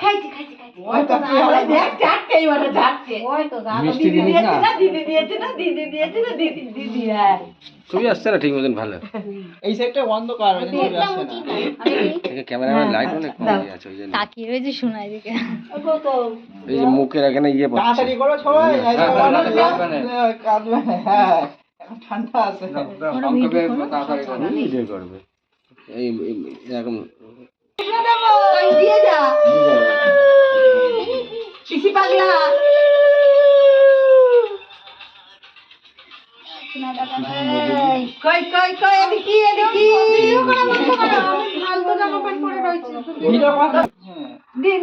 খাইছি ওই তো দেখ চাটকে এবারে চাটকে ওই তো মিষ্টি দিয়েছে না দিদি হ্যাঁ ছবি আসছে না ঠিক মতন ভালো এই সাইডটা অন্ধকার ওই জন্য আসছে না এই ক্যামেরাম্যান লাইট অনেক কম দিয়ে আছে ওই জন্য তাকিয়ে রয়েছে শোনাই দিকে এই যে মুখের এখানে ইয়ে পড়ছে তাড়াতাড়ি করো সবাই কাঁদবে হ্যাঁ ঠান্ডা আছে তাড়াতাড়ি করবে এই এরকম দিয়ে যা পিসি পাগলা কই এদিকে ভিডিও করা বন্ধ করো আমি ফালতু জামা প্যান্ট পরে রইছি ভিডিও করা দিন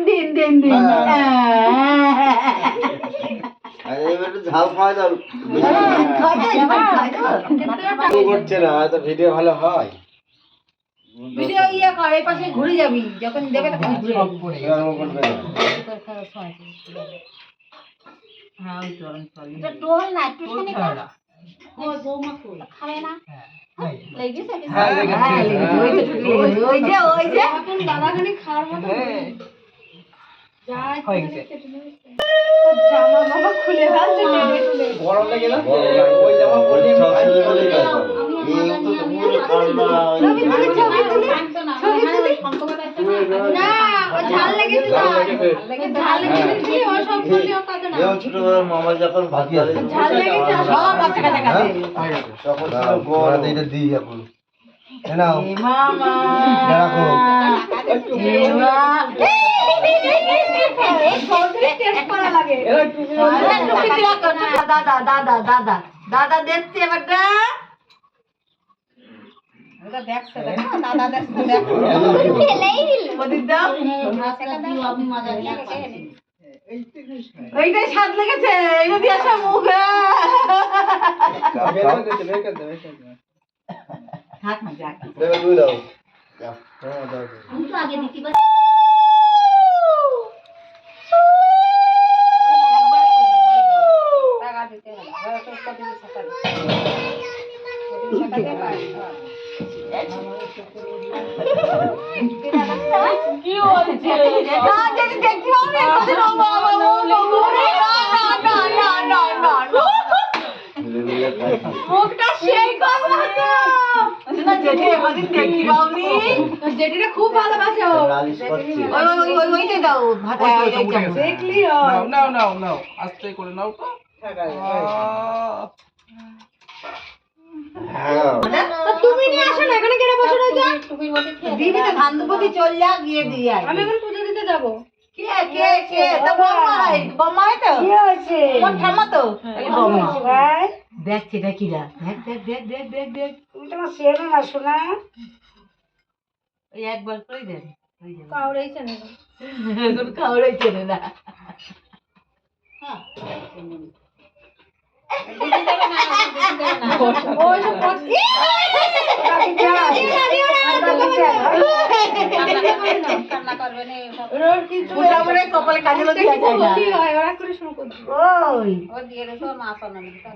আরে এবার ঝাল খাওয়া দাও করছে না তো ভিডিও ভালো হয় ভিডিও ইয়া কর এই পাশে ঘুরে যাবি যখন দেবে তখন ঘুরে হ্যাঁ ওই তো এটা টোল না টিউশনি কর ওই বৌমা কই খাবে না লেগেছে হ্যাঁ লেগেছে ওই যে এখন দাদাখানি খাওয়ার মতো যাই হয়ে গেছে জামা বাবা খুলে ফেলছে খুলে গরম লাগে না ওই জামা পরে আমি তো পুরো ঠান্ডা ছবি না ও ঝাল লেগেছে কি ও সব বলিও কাঁদে না এই ছোট বড় মামা যখন ভাত খাবে ঝাল লেগেছে সব বাচ্চা কাছে তখন ছিল গরম এটা দিই এখন নাও মামা দেখো দাদা দেখছে এবারটা দেখছে দাদা দেখছে ওইটাই স্বাদ লেগেছে এটা দিয়ে আসা মুখে থাক না যাক দুই দাও আমি তো আগে দিতে কি বলছে মুখটা সেই যেটিটা খুব ভালোবাসে ওইটা দাও ভাত দেখলি নাও আস্তে করে নাও তো তুমি নিয়ে আসো না এখানে কেন বসে রয়েছো দিদি তো ধানপতি চল যা গিয়ে দিয়ে আমি এখন পুজো দিতে যাব কে তো বম্মা তো কি হয়েছে কোন ঠাম্মা তো বম্মা দেখছে এটা কি রা দেখ তুমি তো আমার শেয়ার না শোনা ওই একবার করে দেন কাউড়াইছে না এখন কাউড়াইছে না হ্যাঁ কপালে কাজে খাও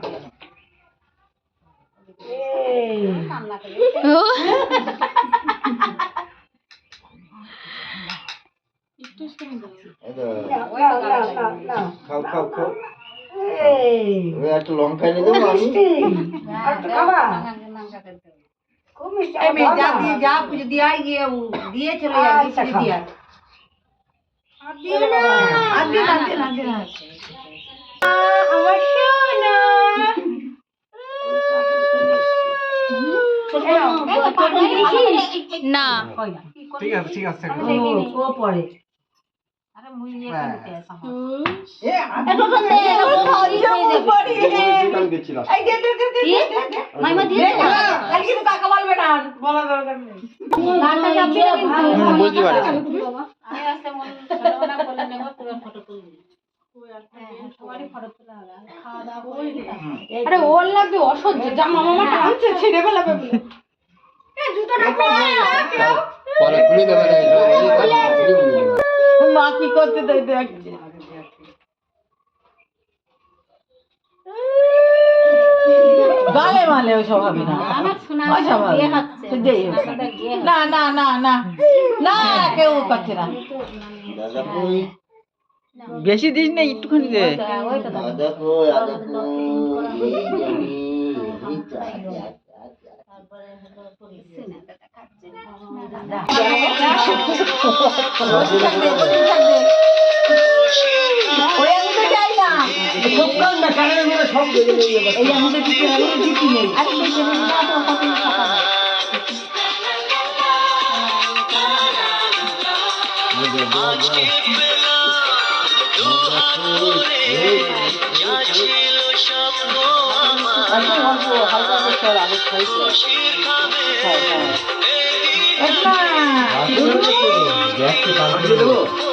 একটু লঙ্কা এনে দেবো আমি যা পুজো দিয়ে দিয়ে চলে যাবি না ঠিক আছে ও পরে বুঝতে পারছি আরে ওর লাগবে অসহ্য জামা মামা টানছে ছিঁড়ে ফেলাবে জুতোটা পরে খুলে দেবে মা কি করতে দেয় দেখছে গালে মালে ওইসব হবে না ওইসব হবে না। তো যেই হোক। না না না না না কেউ করছে না। দাদা কই বেশি দিস না একটুখানি দে দাদা কই ওই আঙুলটা চাই না। এই আঙুলটা দিতে হবে, দিতে নেই। আরে বেশি বেশি না তো কত টাকা নেই। দেখতে পারবো